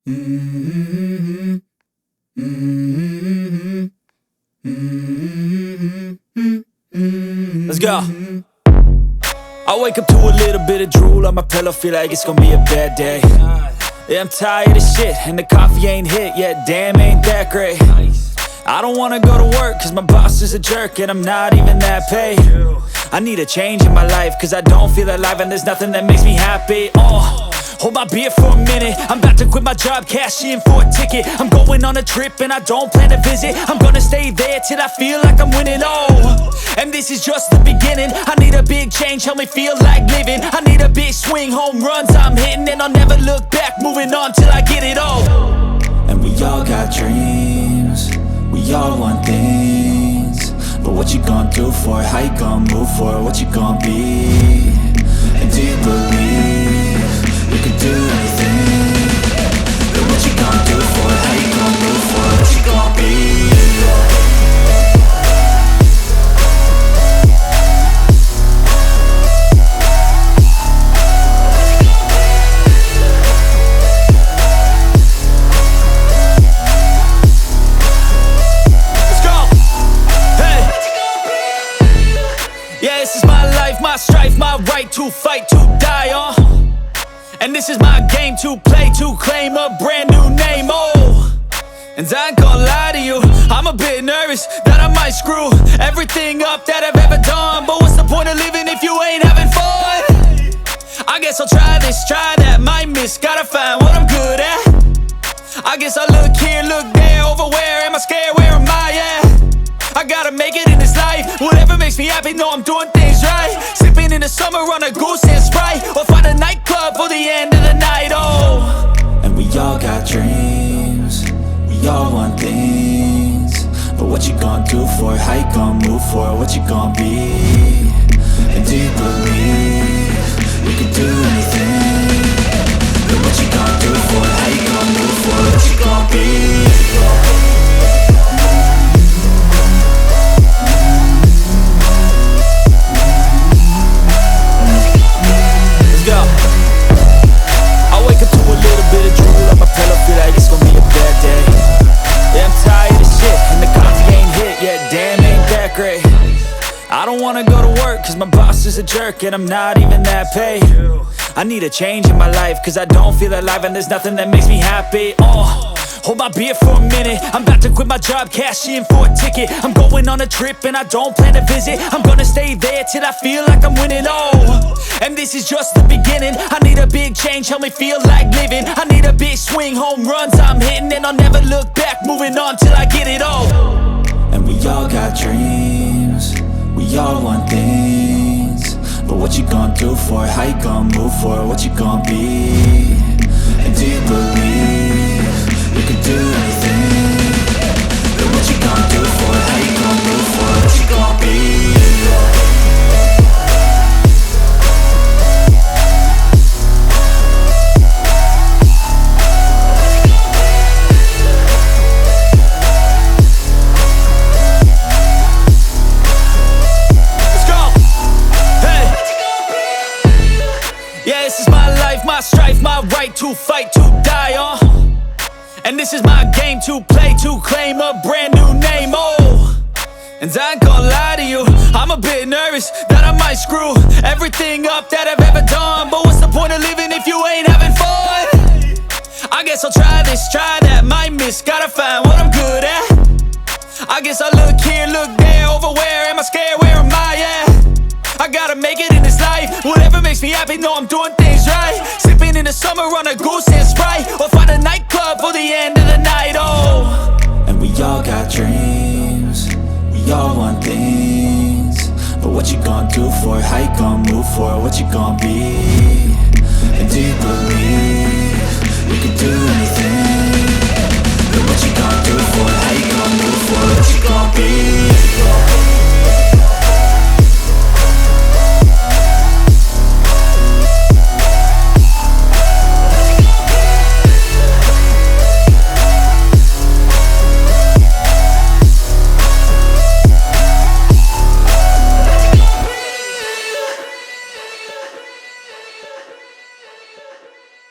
Mm-hmm. Mm-hmm. Mm-hmm. Let's go. I wake up to a little bit of drool on my pillow, feel like it's gonna be a bad day. Yeah, I'm tired of shit, and the coffee ain't hit yet, damn, ain't that great. I don't wanna go to work, cause my boss is a jerk, and I'm not even that paid. I need a change in my life, cause I don't feel alive, and there's nothing that makes me happy. Hold my beer for a minute, I'm about to quit my job, cash in for a ticket. I'm going on a trip and I don't plan to visit. I'm gonna stay there till I feel like I'm winning, and this is just the beginning. I need a big change, help me feel like living. I need a big swing, home runs I'm hitting, and I'll never look back, moving on till I get it all. And we all got dreams, we all want things, but what you gonna do for it? How you gonna move for it? What you gonna be? And do you believe you can do anything? But what you gonna do for it? How you gonna move for it? What you gonna be? Yeah, this is my life, my strife, my right to fight, to die on. And this is my game to play, to claim a brand new name, And I ain't gonna lie to you, I'm a bit nervous that I might screw everything up that I've ever done. But what's the point of living if you ain't having fun? I guess I'll try this, try that, might miss, gotta find what I'm good at. I guess I look here, look there, over where am I scared, where am I at? I gotta make it in this life, whatever makes me happy, know I'm doing things right. Sipping in the summer on a goose and Sprite, or find a nightclub for the end of the night, And we all got dreams, we all want things, but what you gonna do for it? How you gonna move for it? What you gonna be? And do you believe you can do anything? But what you gonna do for it? How you gonna move for it? What you gonna be? I don't wanna go to work cause my boss is a jerk, and I'm not even that paid. I need a change in my life cause I don't feel alive, and there's nothing that makes me happy. Hold my beer for a minute, I'm about to quit my job, cash in for a ticket. I'm going on a trip and I don't plan to visit. I'm gonna stay there till I feel like I'm winning, and this is just the beginning. I need a big change, help me feel like living. I need a big swing, home runs I'm hitting, and I'll never look back, moving on till I get it all. And we all got dreams, we all want things, but what you gonna do for it? How you gonna move for it? What you gonna be? And do you believe you can do anything? But what you gonna do for it? How you gonna move for it? What you gonna be? Yeah, this is my life, my strife, my right to fight, to die on. And this is my game to play, to claim a brand new name, And I ain't gonna lie to you, I'm a bit nervous that I might screw everything up that I've ever done. But what's the point of living if you ain't having fun? I guess I'll try this, try that, might miss, gotta find what I'm good at. I guess I look here, look there, over where am I scared, where am I at? I gotta make it in this life, whatever makes me happy, know I'm doing things right. Sipping in the summer on a goose and Sprite, or find a nightclub for the end of the night, And we all got dreams, we all want things, but what you gonna do for it? How you gonna move for it? What you gonna be? And do you believe